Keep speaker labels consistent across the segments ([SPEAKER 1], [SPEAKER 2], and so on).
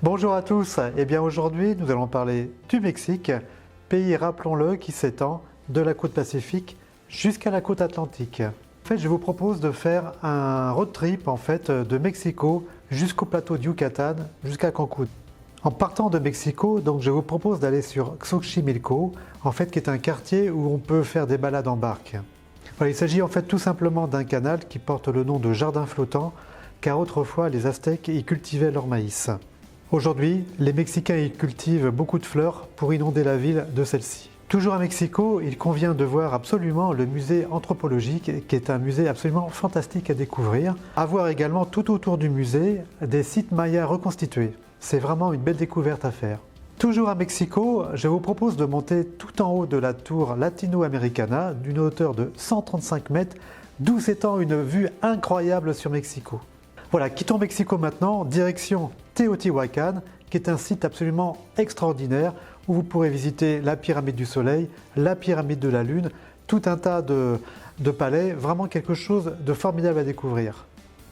[SPEAKER 1] Bonjour à tous, et bien aujourd'hui nous allons parler du Mexique, pays rappelons-le qui s'étend de la côte pacifique jusqu'à la côte atlantique. En fait je vous propose de faire un road trip de Mexico jusqu'au plateau du Yucatan, jusqu'à Cancun. En partant de Mexico, donc je vous propose d'aller sur Xochimilco, qui est un quartier où on peut faire des balades en barque. Voilà, il s'agit tout simplement d'un canal qui porte le nom de jardin flottant, car autrefois les Aztèques y cultivaient leur maïs. Aujourd'hui, les Mexicains y cultivent beaucoup de fleurs pour inonder la ville de celles-ci. Toujours à Mexico, il convient de voir absolument le musée anthropologique, qui est un musée absolument fantastique à découvrir. À voir également tout autour du musée des sites mayas reconstitués. C'est vraiment une belle découverte à faire. Toujours à Mexico, je vous propose de monter tout en haut de la tour Latino-Americana d'une hauteur de 135 mètres, d'où s'étend une vue incroyable sur Mexico. Voilà, quittons Mexico maintenant, direction Teotihuacan, qui est un site absolument extraordinaire où vous pourrez visiter la pyramide du Soleil, la pyramide de la Lune, tout un tas de palais, vraiment quelque chose de formidable à découvrir.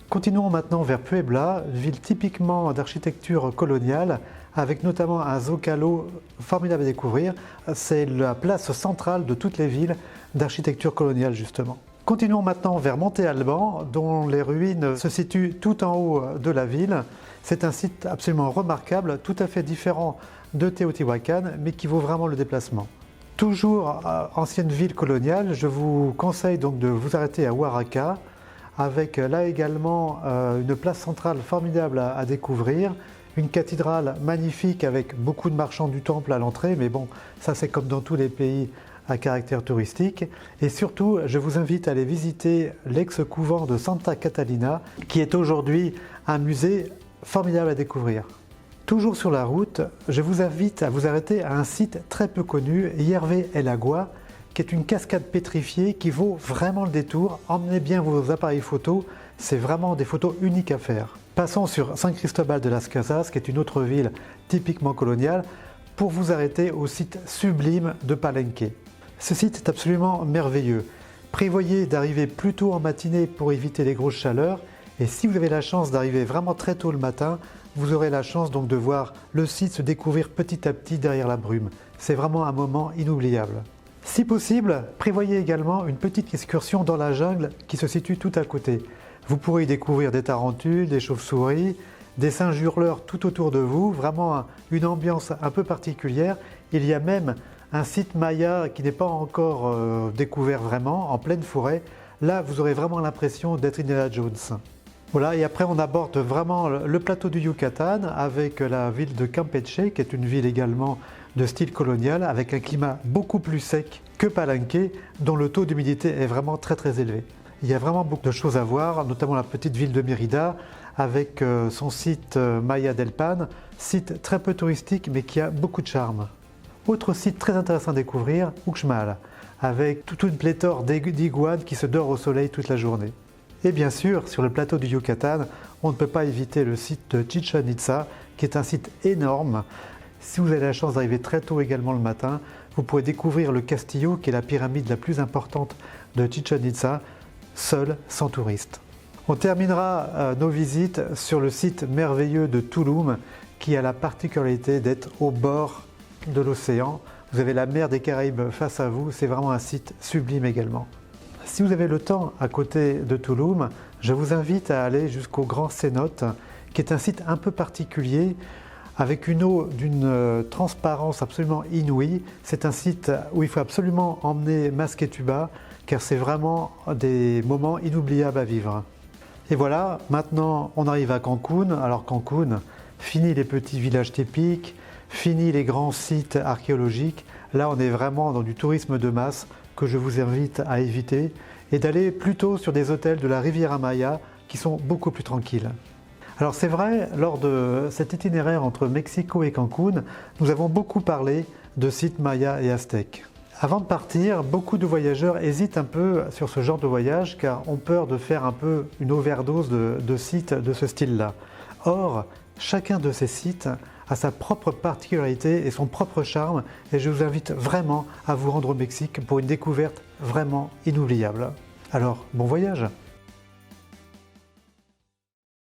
[SPEAKER 1] Continuons maintenant vers Puebla, ville typiquement d'architecture coloniale, avec notamment un zocalo formidable à découvrir. C'est la place centrale de toutes les villes d'architecture coloniale justement. Continuons maintenant vers Monte Alban, dont les ruines se situent tout en haut de la ville. C'est un site absolument remarquable, tout à fait différent de Teotihuacan, mais qui vaut vraiment le déplacement. Toujours ancienne ville coloniale, je vous conseille donc de vous arrêter à Oaxaca, avec là également une place centrale formidable à découvrir, une cathédrale magnifique avec beaucoup de marchands du temple à l'entrée, mais bon, ça c'est comme dans tous les pays à caractère touristique. Et surtout, je vous invite à aller visiter l'ex-couvent de Santa Catalina, qui est aujourd'hui un musée formidable à découvrir. Toujours sur la route, je vous invite à vous arrêter à un site très peu connu, Hierve el Agua, qui est une cascade pétrifiée qui vaut vraiment le détour. Emmenez bien vos appareils photos, c'est vraiment des photos uniques à faire. Passons sur San Cristobal de las Casas, qui est une autre ville typiquement coloniale, pour vous arrêter au site sublime de Palenque. Ce site est absolument merveilleux. Prévoyez d'arriver plus tôt en matinée pour éviter les grosses chaleurs, et si vous avez la chance d'arriver vraiment très tôt le matin, vous aurez la chance donc de voir le site se découvrir petit à petit derrière la brume. C'est vraiment un moment inoubliable. Si possible, prévoyez également une petite excursion dans la jungle qui se situe tout à côté. Vous pourrez y découvrir des tarentules, des chauves-souris, des singes hurleurs tout autour de vous, vraiment une ambiance un peu particulière. Il y a même un site maya qui n'est pas encore découvert vraiment, en pleine forêt. Là, vous aurez vraiment l'impression d'être Indiana Jones. Voilà, et après on aborde vraiment le plateau du Yucatan avec la ville de Campeche, qui est une ville également de style colonial, avec un climat beaucoup plus sec que Palenque, dont le taux d'humidité est vraiment très élevé. Il y a vraiment beaucoup de choses à voir, notamment la petite ville de Mérida, avec son site Maya del Pan, site très peu touristique mais qui a beaucoup de charme. Autre site très intéressant à découvrir, Uxmal, avec toute une pléthore d'iguanes qui se dorent au soleil toute la journée. Et bien sûr, sur le plateau du Yucatan, on ne peut pas éviter le site de Chichén Itzá, qui est un site énorme. Si vous avez la chance d'arriver très tôt également le matin, vous pourrez découvrir le Castillo, qui est la pyramide la plus importante de Chichén Itzá, seul, sans touristes. On terminera nos visites sur le site merveilleux de Tulum, qui a la particularité d'être au bord de l'océan. Vous avez la mer des Caraïbes face à vous, c'est vraiment un site sublime également. Si vous avez le temps à côté de Tulum, je vous invite à aller jusqu'au Grand Cénote, qui est un site un peu particulier, avec une eau d'une transparence absolument inouïe. C'est un site où il faut absolument emmener masque et tuba, car c'est vraiment des moments inoubliables à vivre. Et voilà, maintenant on arrive à Cancun. Alors Cancun, fini les petits villages typiques, fini les grands sites archéologiques. Là on est vraiment dans du tourisme de masse que je vous invite à éviter et d'aller plutôt sur des hôtels de la Riviera Maya qui sont beaucoup plus tranquilles. Alors c'est vrai, lors de cet itinéraire entre Mexico et Cancun, nous avons beaucoup parlé de sites mayas et aztèques. Avant de partir, beaucoup de voyageurs hésitent un peu sur ce genre de voyage car ont peur de faire un peu une overdose de sites de ce style-là. Or, chacun de ces sites a sa propre particularité et son propre charme et je vous invite vraiment à vous rendre au Mexique pour une découverte vraiment inoubliable. Alors, bon voyage!